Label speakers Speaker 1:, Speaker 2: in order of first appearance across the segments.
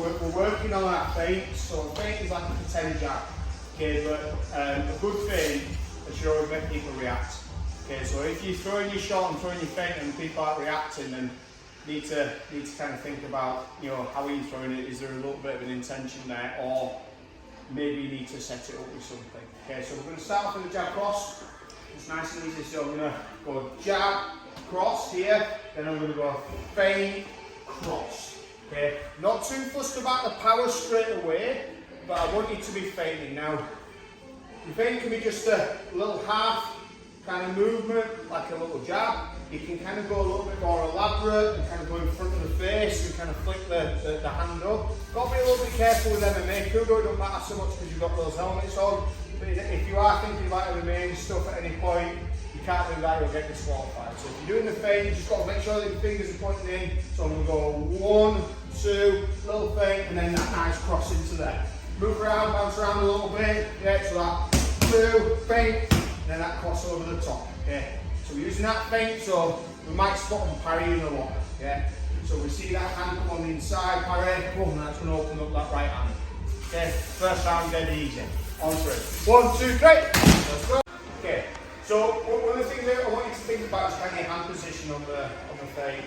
Speaker 1: we're working on our feint. So a feint is like a pretend jab. Okay, but a good feint should always make people react. Okay, so if you're throwing your shot and throwing your feint and people aren't reacting, then need to kind of think about, you know, how are you throwing it? Is there a little bit of an intention there, or maybe you need to set it up with something. Okay, so we're going to start off with a jab cross. It's nice and easy. So I'm going to go jab cross here, then I'm going to go feint cross. Okay, not too fussed about the power straight away, but I want you to be feinting. Now, your feint can be just a little half kind of movement, like a little jab. You can kind of go a little bit more elaborate and kind of go in front of the face and kind of flick the hand up. Got to be a little bit careful with MMA. KUDO, it don't matter so much because you've got those helmets on. But if you are thinking about MMA stuff at any point, you can't do that, you'll get disqualified. So if you're doing the feint, you just got to make sure that your fingers are pointing in. So I'm going to go 1, 2, little feint, and then that nice cross into there. Move around, bounce around a little bit. Yeah, so that 2, feint, and then that cross over the top. Okay. So we're using that feint, so we might spot them parrying a lot. Yeah. So we see that hand come on the inside, parry, boom, that's going to open up that right hand. Okay. First round, dead easy. On 3. 1, 2, 3. Let's go. Okay. So one of the things that I want you to think about is kind of your hand position on the feint.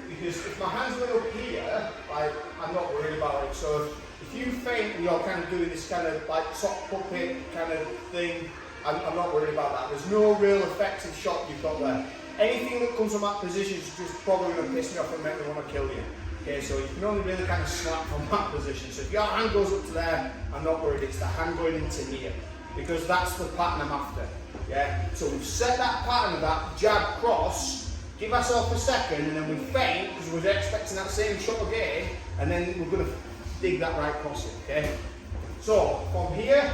Speaker 1: Because if my hands went up here, like, I'm not worried about it. So if you feint and you're kind of doing this kind of like sock puppet kind of thing, I'm not worried about that. There's no real effective shot you've got there. Anything that comes from that position is just probably going to piss me off and make me want to kill you. Okay, so you can only really kind of snap from that position. So if your hand goes up to there, I'm not worried. It's the hand going into here, because that's the pattern I'm after. Yeah. So we've set that pattern of that jab cross. Give ourselves a second, and then we feint because we're expecting that same shot again, and then we're going to dig that right cross in. Okay. So from here,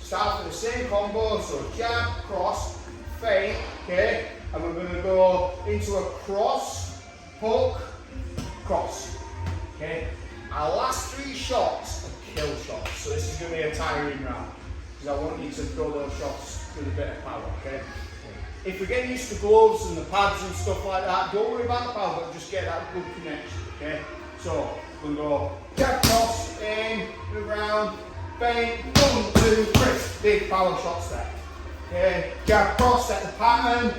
Speaker 1: start with the same combo, so jab, cross, feint, okay, and we're going to go into a cross, hook, cross, okay. Our last 3 shots are kill shots, so this is going to be a tiring round, because I want you to throw those shots with a bit of power, okay. If we're getting used to gloves and the pads and stuff like that, don't worry about the power, but just get that good connection, okay. So, we'll go jab, cross, in, move around, feint, 1, 2, 3. Big power shots there. Okay, jab cross, set the pattern.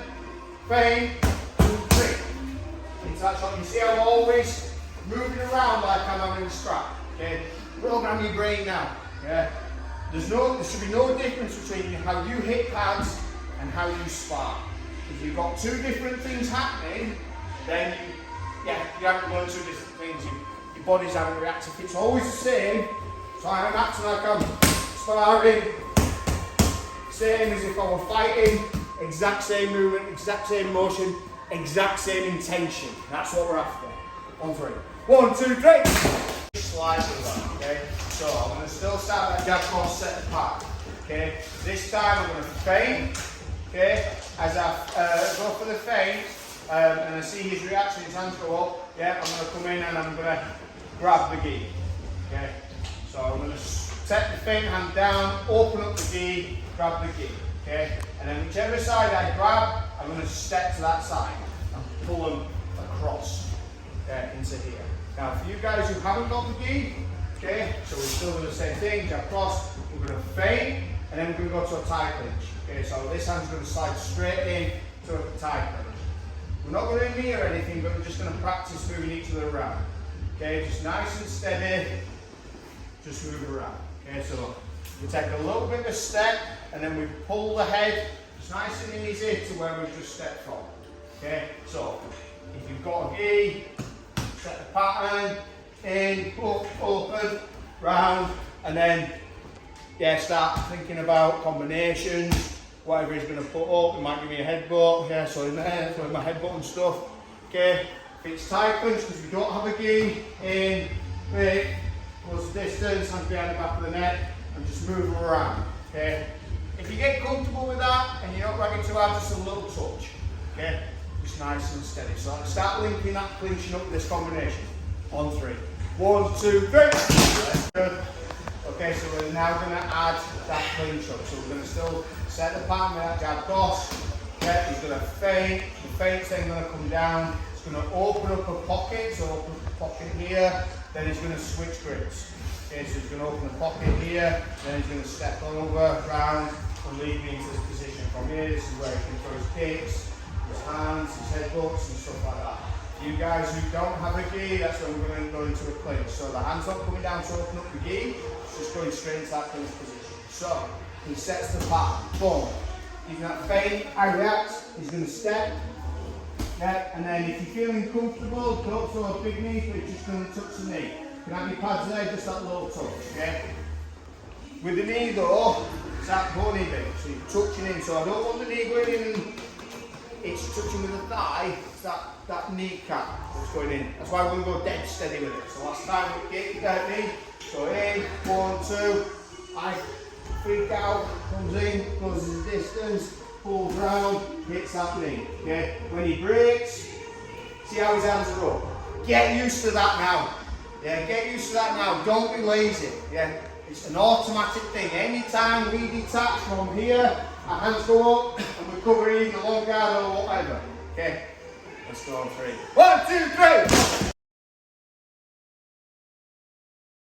Speaker 1: Feint, 2, 3. Into that shot. You see I'm always moving around like I'm having a scrap. Okay, program your brain now. Yeah, there should be no difference between how you hit pads and how you spar. If you've got 2 different things happening, then you haven't learned 2 different things. Your body's having a reaction. If it's always the same. So I'm acting like I'm sparring, same as if I were fighting, exact same movement, exact same motion, exact same intention. That's what we're after. On 3. 1, 2, 3. Slide with that, okay? So I'm going to still start that jab cross, set the pattern. Okay? This time I'm going to feint, okay? As I go for the feint, and I see his reaction, his hands go up, yeah, I'm going to come in and I'm going to grab the gi, okay? So I'm going to set the feint hand down, open up the gi, grab the gi, okay? And then whichever side I grab, I'm going to step to that side and pull them across into here. Now for you guys who haven't got the gi, okay, so we're still doing the same thing, jab cross, we're going to feint, and then we're going to go to a tie clinch. Okay, so this hand's going to slide straight in to a tie clinch. We're not going to knee or anything, but we're just going to practice moving each other around. Okay, just nice and steady. Just move around. Okay, so we take a little bit of a step and then we pull the head just nice and easy to where we've just stepped from. Okay, so if you've got a gi, set the pattern, in, up, open, round, and then start thinking about combinations, whatever he's going to put up. He might give me a headbutt, so in there, so my headbutt and stuff. Okay, if it's tight clinch because we don't have a gi, in, break, close the distance, hands behind the back of the neck, and just move around, okay? If you get comfortable with that, and you're not dragging too hard, just a little touch, okay? Just nice and steady. So I'm start linking that, clinching up this combination. On 3. 1, 2, 3. Good. Okay, so we're now going to add that clinch up. So we're going to still set the pattern with that jab cross. Okay, he's going to feint. The feint's then going to come down. It's going to open up a pocket. So pocket here, then he's going to switch grips. Okay, so he's going to open the pocket here, then he's going to step over, round, and lead me into this position. From here, this is where he can throw his kicks, his hands, his headbutts, and stuff like that. You guys who don't have a gi, that's when we're going to go into a clinch. So the hand's not coming down to open up the gi, it's just going straight into that clinch position. So he sets the pattern, boom. He's going to feint, I react, he's going to step. Yeah, and then if you're feeling comfortable, don't throw a big knee, but you're just going to touch the knee. You can have your pads there, just that little touch, okay? With the knee though, it's that bunny bit, so you're touching in. So I don't want the knee going in and it's touching with the thigh, it's that kneecap that's going in. That's why we're going to go dead steady with it. So last time we kicked that knee, so in, 1, 2, I freak out, comes in, goes his distance, pulls round, hits that knee. Okay? When he breaks, see how his hands are up. Get used to that now. Yeah, get used to that now. Don't be lazy. Yeah, it's an automatic thing. Anytime we detach from here, our hands go up and we cover either long guard or whatever. Okay, let's go on 3. 1, 2, 3.